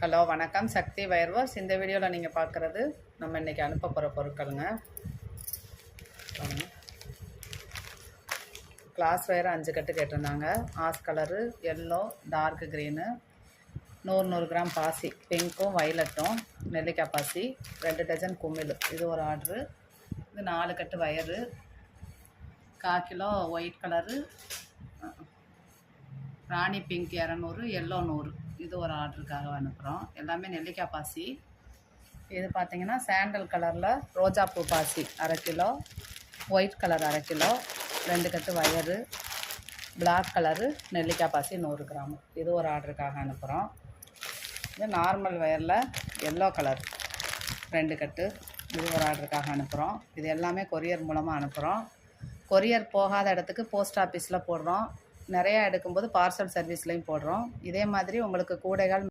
Hello வணக்கம், சக்தி வயர்வர்ஸ். இந்த வீடியோவில் நீங்கள் பார்க்குறது நம்ம இன்றைக்கி அனுப்ப போகிற பொருட்களுங்க. கிளாஸ் வயர் 5 கட்டு கேட்டிருந்தாங்க. Ash colour, yellow, dark green, 100 gram பாசி, பிங்க்கும் வைலட்டும், நெல்லிக்காய் பாசி, 2 டஜன் குமிழ். இது ஒரு ஆர்டரு. இது 4 கட்டு வயரு, 1/4 கிலோ ஒயிட் கலரு, ராணி பிங்க் 200, எல்லோ 100. இது ஒரு ஆர்டருக்காக அனுப்புகிறோம். எல்லாமே நெல்லிக்காய் பாசி. இது பார்த்திங்கன்னா சாண்டல் கலரில் ரோஜாப்பூ பாசி 1/2 கிலோ, ஒயிட் கலர் 1/2 கிலோ, 2 கட்டு வயரு, பிளாக் கலரு நெல்லிக்காய் பாசி 100 கிராம். இது ஒரு ஆர்டருக்காக அனுப்புகிறோம். இது நார்மல் வயரில் எல்லோ கலர் 2 கட்டு. இது ஒரு ஆர்டருக்காக அனுப்புகிறோம். இது எல்லாமே கொரியர் மூலமாக அனுப்புகிறோம். கொரியர் போகாத இடத்துக்கு போஸ்ட் ஆஃபீஸில் போடுறோம். நிறையா எடுக்கும்போது பார்சல் சர்வீஸ்லையும் போடுறோம். இதே மாதிரி உங்களுக்கு கூடைகள்